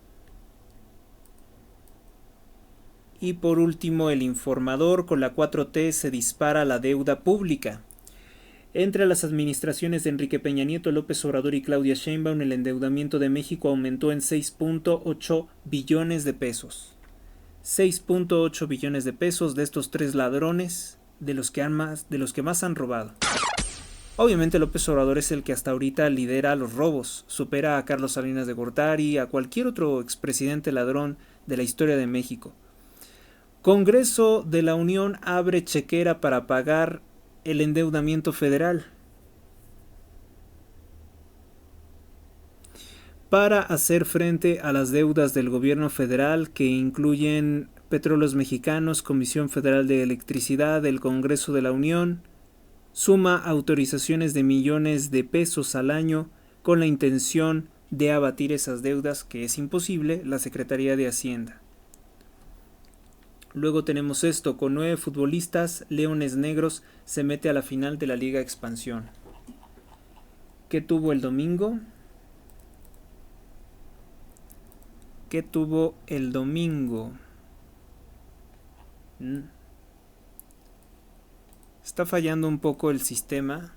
Y por último, el Informador: con la 4T se dispara la deuda pública. Entre las administraciones de Enrique Peña Nieto, López Obrador y Claudia Sheinbaum, el endeudamiento de México aumentó en 6.8 billones de pesos. 6.8 billones de pesos de estos tres ladrones, de los que más han robado. Obviamente López Obrador es el que hasta ahorita lidera los robos, supera a Carlos Salinas de Gortari, a cualquier otro expresidente ladrón de la historia de México. Congreso de la Unión abre chequera para pagar el endeudamiento federal. Para hacer frente a las deudas del gobierno federal, que incluyen Petróleos Mexicanos, Comisión Federal de Electricidad, el Congreso de la Unión suma autorizaciones de millones de pesos al año con la intención de abatir esas deudas, que es imposible, la Secretaría de Hacienda. Luego tenemos esto: con 9 futbolistas, Leones Negros se mete a la final de la Liga Expansión. ¿Qué tuvo el domingo? Está fallando un poco el sistema.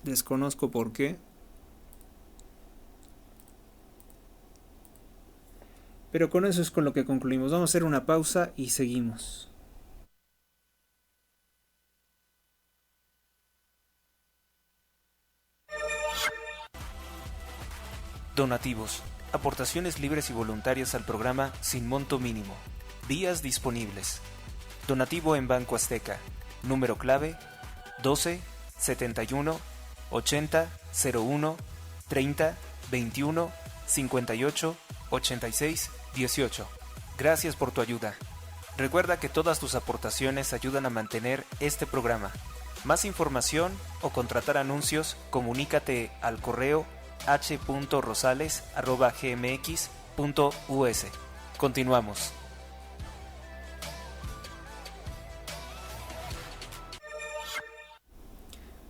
Desconozco por qué. Pero con eso es con lo que concluimos. Vamos a hacer una pausa y seguimos. Donativos. Aportaciones libres y voluntarias al programa sin monto mínimo. Vías disponibles. Donativo en Banco Azteca. Número clave 12 71 80 01 30 21 58 86 18. Gracias por tu ayuda. Recuerda que todas tus aportaciones ayudan a mantener este programa. Más información o contratar anuncios, comunícate al correo h.rosales@gmx.us. Continuamos.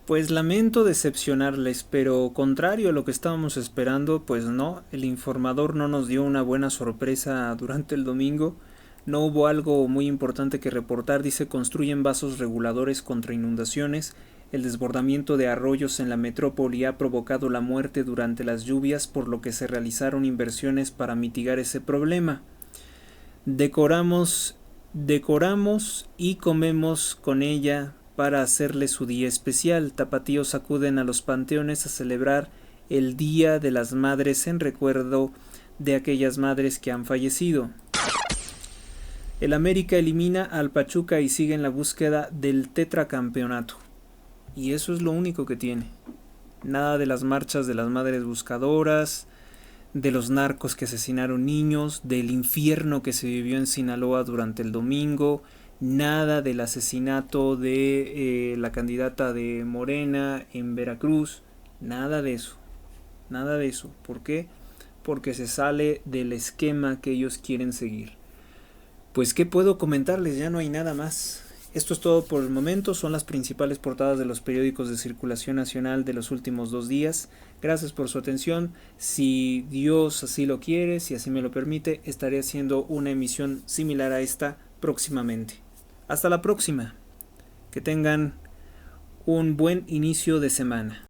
Pues lamento decepcionarles, pero contrario a lo que estábamos esperando, pues no, el Informador no nos dio una buena sorpresa durante el domingo. No hubo algo muy importante que reportar. Dice: construyen vasos reguladores contra inundaciones. El desbordamiento de arroyos en la metrópoli ha provocado la muerte durante las lluvias, por lo que se realizaron inversiones para mitigar ese problema. Decoramos y comemos con ella para hacerle su día especial. Tapatíos acuden a los panteones a celebrar el Día de las Madres en recuerdo de aquellas madres que han fallecido. El América elimina al Pachuca y sigue en la búsqueda del tetracampeonato. Y eso es lo único que tiene. Nada de las marchas de las madres buscadoras, de los narcos que asesinaron niños, del infierno que se vivió en Sinaloa durante el domingo, nada del asesinato de la candidata de Morena en Veracruz, nada de eso, nada de eso. ¿Por qué? Porque se sale del esquema que ellos quieren seguir. Pues ¿qué puedo comentarles? Ya no hay nada más. Esto es todo por el momento, son las principales portadas de los periódicos de circulación nacional de los últimos 2 días. Gracias por su atención. Si Dios así lo quiere, si así me lo permite, estaré haciendo una emisión similar a esta próximamente. Hasta la próxima. Que tengan un buen inicio de semana.